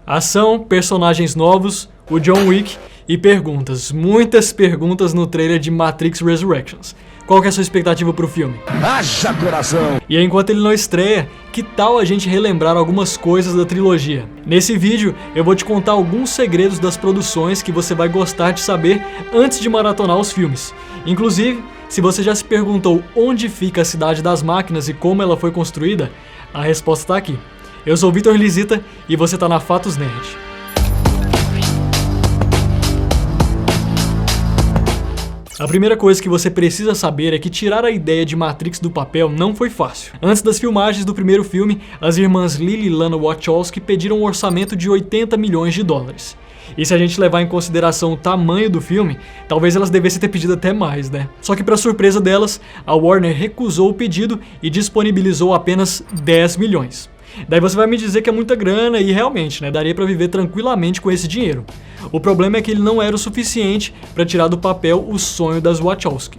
Ação, personagens novos, o John Wick e perguntas, muitas perguntas no trailer de Matrix Resurrections. Qual que é a sua expectativa pro filme? Haja coração! E enquanto ele não estreia, que tal a gente relembrar algumas coisas da trilogia? Nesse vídeo, eu vou te contar alguns segredos das produções que você vai gostar de saber antes de maratonar os filmes. Inclusive, se você já se perguntou onde fica a Cidade das Máquinas e como ela foi construída, a resposta está aqui. Eu sou o Vitor Lisita e você tá na Fatos Nerd. A primeira coisa que você precisa saber é que tirar a ideia de Matrix do papel não foi fácil. Antes das filmagens do primeiro filme, as irmãs Lily e Lana Wachowski pediram um orçamento de 80 milhões de dólares. E se a gente levar em consideração o tamanho do filme, talvez elas devessem ter pedido até mais, né? Só que para surpresa delas, a Warner recusou o pedido e disponibilizou apenas 10 milhões. Daí você vai me dizer que é muita grana e realmente, né, daria para viver tranquilamente com esse dinheiro. O problema é que ele não era o suficiente para tirar do papel o sonho das Wachowski.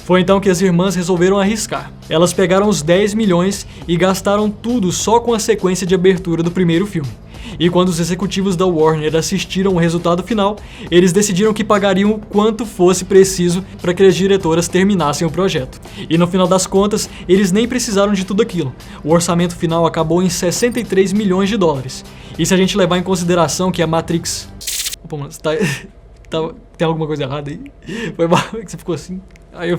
Foi então que as irmãs resolveram arriscar. Elas pegaram os 10 milhões e gastaram tudo só com a sequência de abertura do primeiro filme. E quando os executivos da Warner assistiram o resultado final, eles decidiram que pagariam o quanto fosse preciso para que as diretoras terminassem o projeto. E no final das contas, eles nem precisaram de tudo aquilo. O orçamento final acabou em 63 milhões de dólares. E se a gente levar em consideração que a Matrix... Opa, mano, tem alguma coisa errada aí? Foi mal que você ficou assim? Aí eu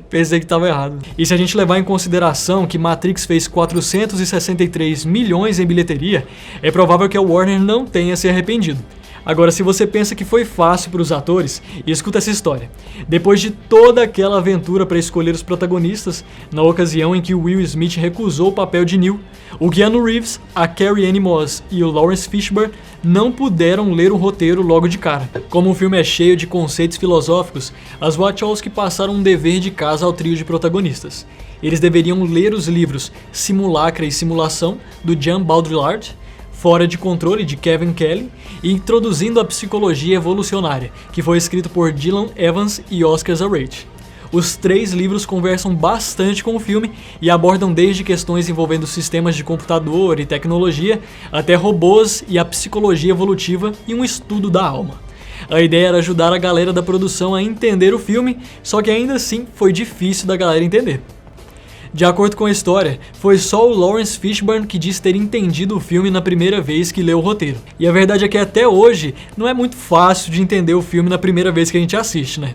pensei que estava errado. E se a gente levar em consideração que Matrix fez 463 milhões em bilheteria, é provável que a Warner não tenha se arrependido. Agora, se você pensa que foi fácil para os atores, escuta essa história. Depois de toda aquela aventura para escolher os protagonistas, na ocasião em que o Will Smith recusou o papel de Neo, o Keanu Reeves, a Carrie-Anne Moss e o Lawrence Fishburne não puderam ler o roteiro logo de cara. Como o filme é cheio de conceitos filosóficos, as Wachowski passaram um dever de casa ao trio de protagonistas. Eles deveriam ler os livros Simulacra e Simulação, do Jean Baudrillard, Fora de Controle, de Kevin Kelly, e Introduzindo a Psicologia Evolucionária, que foi escrito por Dylan Evans e Oscar Zarate. Os 3 livros conversam bastante com o filme e abordam desde questões envolvendo sistemas de computador e tecnologia, até robôs e a psicologia evolutiva e um estudo da alma. A ideia era ajudar a galera da produção a entender o filme, só que ainda assim foi difícil da galera entender. De acordo com a história, foi só o Lawrence Fishburne que disse ter entendido o filme na primeira vez que leu o roteiro. E a verdade é que até hoje não é muito fácil de entender o filme na primeira vez que a gente assiste, né?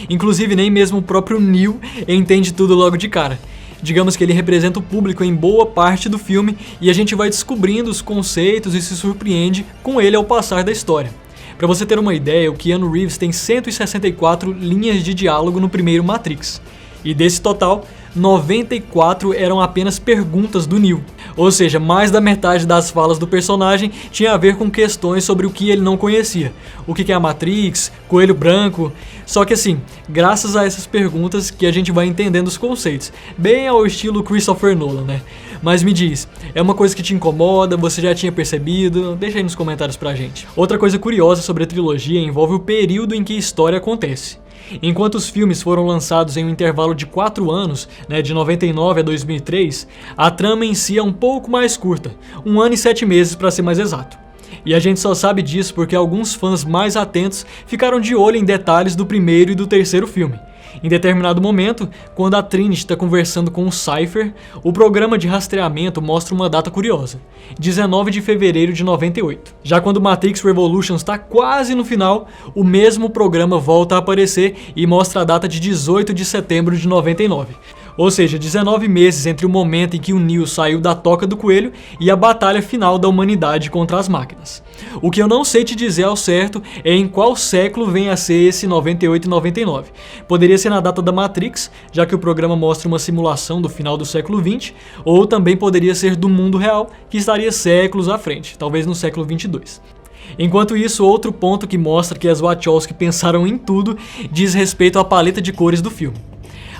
Inclusive nem mesmo o próprio Neo entende tudo logo de cara. Digamos que ele representa o público em boa parte do filme e a gente vai descobrindo os conceitos e se surpreende com ele ao passar da história. Para você ter uma ideia, o Keanu Reeves tem 164 linhas de diálogo no primeiro Matrix. E desse total, 94 eram apenas perguntas do Neo. Ou seja, mais da metade das falas do personagem tinha a ver com questões sobre o que ele não conhecia. O que é a Matrix, Coelho Branco... Só que assim, graças a essas perguntas que a gente vai entendendo os conceitos. Bem ao estilo Christopher Nolan, né? Mas me diz, é uma coisa que te incomoda, você já tinha percebido? Deixa aí nos comentários pra gente. Outra coisa curiosa sobre a trilogia envolve o período em que a história acontece. Enquanto os filmes foram lançados em um intervalo de 4 anos, né, de 99 a 2003, a trama em si é um pouco mais curta, 1 ano e 7 meses para ser mais exato. E a gente só sabe disso porque alguns fãs mais atentos ficaram de olho em detalhes do primeiro e do terceiro filme. Em determinado momento, quando a Trinity está conversando com o Cypher, o programa de rastreamento mostra uma data curiosa, 19 de fevereiro de 98. Já quando Matrix Revolutions está quase no final, o mesmo programa volta a aparecer e mostra a data de 18 de setembro de 99. Ou seja, 19 meses entre o momento em que o Neo saiu da toca do coelho e a batalha final da humanidade contra as máquinas. O que eu não sei te dizer ao certo é em qual século vem a ser esse 98 e 99. Poderia ser na data da Matrix, já que o programa mostra uma simulação do final do século 20, ou também poderia ser do mundo real, que estaria séculos à frente, talvez no século 22. Enquanto isso, outro ponto que mostra que as Wachowski pensaram em tudo diz respeito à paleta de cores do filme.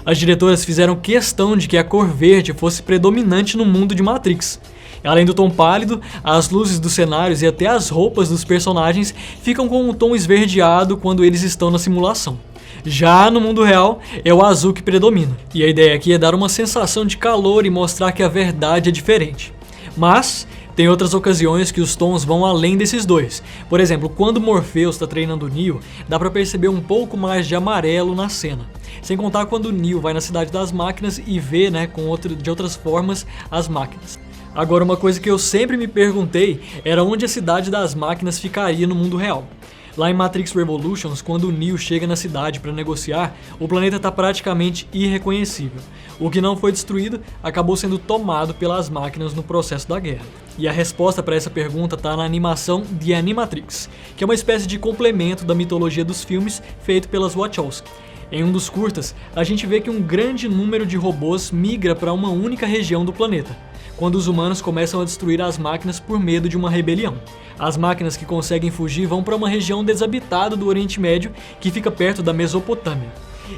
As diretoras fizeram questão de que a cor verde fosse predominante no mundo de Matrix. Além do tom pálido, as luzes dos cenários e até as roupas dos personagens ficam com um tom esverdeado quando eles estão na simulação. Já no mundo real, é o azul que predomina. E a ideia aqui é dar uma sensação de calor e mostrar que a verdade é diferente. Mas, Tem outras ocasiões que os tons vão além desses dois. Por exemplo, quando Morpheus está treinando o Neo, dá pra perceber um pouco mais de amarelo na cena. Sem contar quando o Neo vai na Cidade das Máquinas e vê, de outras formas, as máquinas. Agora, uma coisa que eu sempre me perguntei era onde a Cidade das Máquinas ficaria no mundo real. Lá em Matrix Revolutions, quando o Neo chega na cidade para negociar, o planeta está praticamente irreconhecível. O que não foi destruído acabou sendo tomado pelas máquinas no processo da guerra. E a resposta para essa pergunta está na animação The Animatrix, que é uma espécie de complemento da mitologia dos filmes feito pelas Wachowski. Em um dos curtas, a gente vê que um grande número de robôs migra para uma única região do planeta, quando os humanos começam a destruir as máquinas por medo de uma rebelião. As máquinas que conseguem fugir vão para uma região desabitada do Oriente Médio, que fica perto da Mesopotâmia.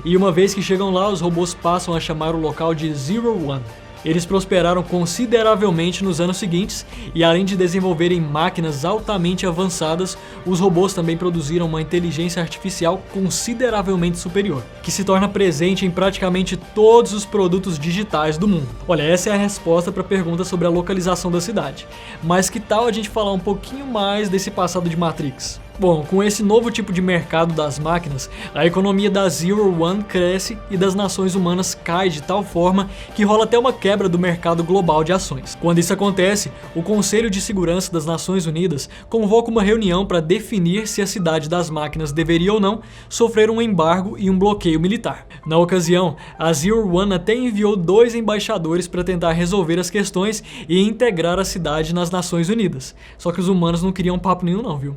E uma vez que chegam lá, os robôs passam a chamar o local de Zero One. Eles prosperaram consideravelmente nos anos seguintes e, além de desenvolverem máquinas altamente avançadas, os robôs também produziram uma inteligência artificial consideravelmente superior, que se torna presente em praticamente todos os produtos digitais do mundo. Olha, essa é a resposta para a pergunta sobre a localização da cidade. Mas que tal a gente falar um pouquinho mais desse passado de Matrix? Bom, com esse novo tipo de mercado das máquinas, a economia da Zero One cresce e das nações humanas cai de tal forma que rola até uma quebra do mercado global de ações. Quando isso acontece, o Conselho de Segurança das Nações Unidas convoca uma reunião para definir se a Cidade das Máquinas deveria ou não sofrer um embargo e um bloqueio militar. Na ocasião, a Zero One até enviou 2 embaixadores para tentar resolver as questões e integrar a cidade nas Nações Unidas. Só que os humanos não queriam papo nenhum não, viu?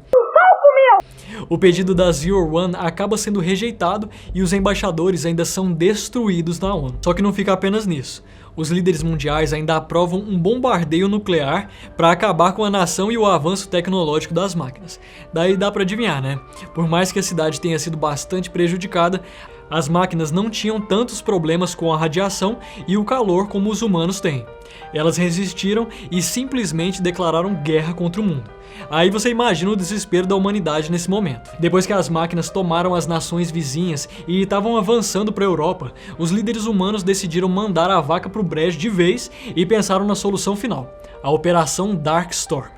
O pedido da Zero One acaba sendo rejeitado e os embaixadores ainda são destruídos na ONU. Só que não fica apenas nisso. Os líderes mundiais ainda aprovam um bombardeio nuclear para acabar com a nação e o avanço tecnológico das máquinas. Daí dá para adivinhar, né? Por mais que a cidade tenha sido bastante prejudicada, as máquinas não tinham tantos problemas com a radiação e o calor como os humanos têm. Elas resistiram e simplesmente declararam guerra contra o mundo. Aí você imagina o desespero da humanidade nesse momento. Depois que as máquinas tomaram as nações vizinhas e estavam avançando para a Europa, os líderes humanos decidiram mandar a vaca pro brejo de vez e pensaram na solução final, a Operação Darkstorm.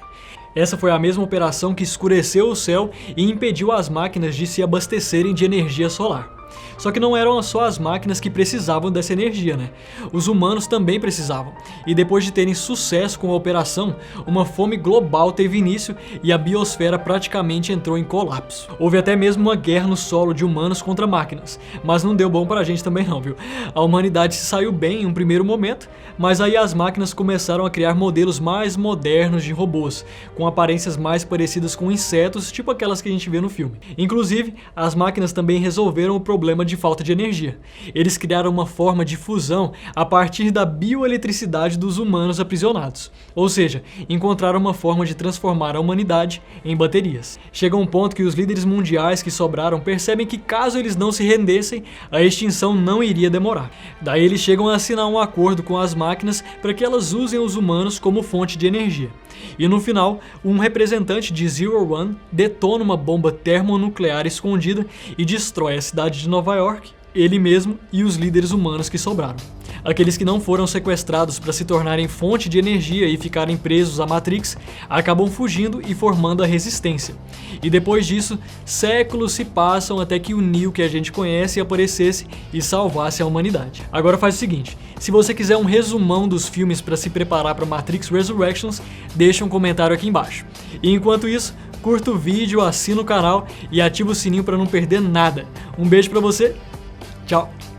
Essa foi a mesma operação que escureceu o céu e impediu as máquinas de se abastecerem de energia solar. Só que não eram só as máquinas que precisavam dessa energia, né? Os humanos também precisavam. E depois de terem sucesso com a operação, uma fome global teve início e a biosfera praticamente entrou em colapso. Houve até mesmo uma guerra no solo de humanos contra máquinas, mas não deu bom pra gente também não, viu? A humanidade se saiu bem em um primeiro momento, mas aí as máquinas começaram a criar modelos mais modernos de robôs, com aparências mais parecidas com insetos, tipo aquelas que a gente vê no filme. Inclusive, as máquinas também resolveram o problema de falta de energia. Eles criaram uma forma de fusão a partir da bioeletricidade dos humanos aprisionados. Ou seja, encontraram uma forma de transformar a humanidade em baterias. Chega um ponto que os líderes mundiais que sobraram percebem que caso eles não se rendessem, a extinção não iria demorar. Daí eles chegam a assinar um acordo com as máquinas para que elas usem os humanos como fonte de energia. E no final, um representante de Zero One detona uma bomba termonuclear escondida e destrói a cidade de Nova York, ele mesmo e os líderes humanos que sobraram. Aqueles que não foram sequestrados para se tornarem fonte de energia e ficarem presos à Matrix, acabam fugindo e formando a Resistência. E depois disso, séculos se passam até que o Neo que a gente conhece aparecesse e salvasse a humanidade. Agora faz o seguinte, se você quiser um resumão dos filmes para se preparar para Matrix Resurrections, deixa um comentário aqui embaixo. E enquanto isso, curta o vídeo, assina o canal e ativa o sininho para não perder nada. Um beijo para você, tchau!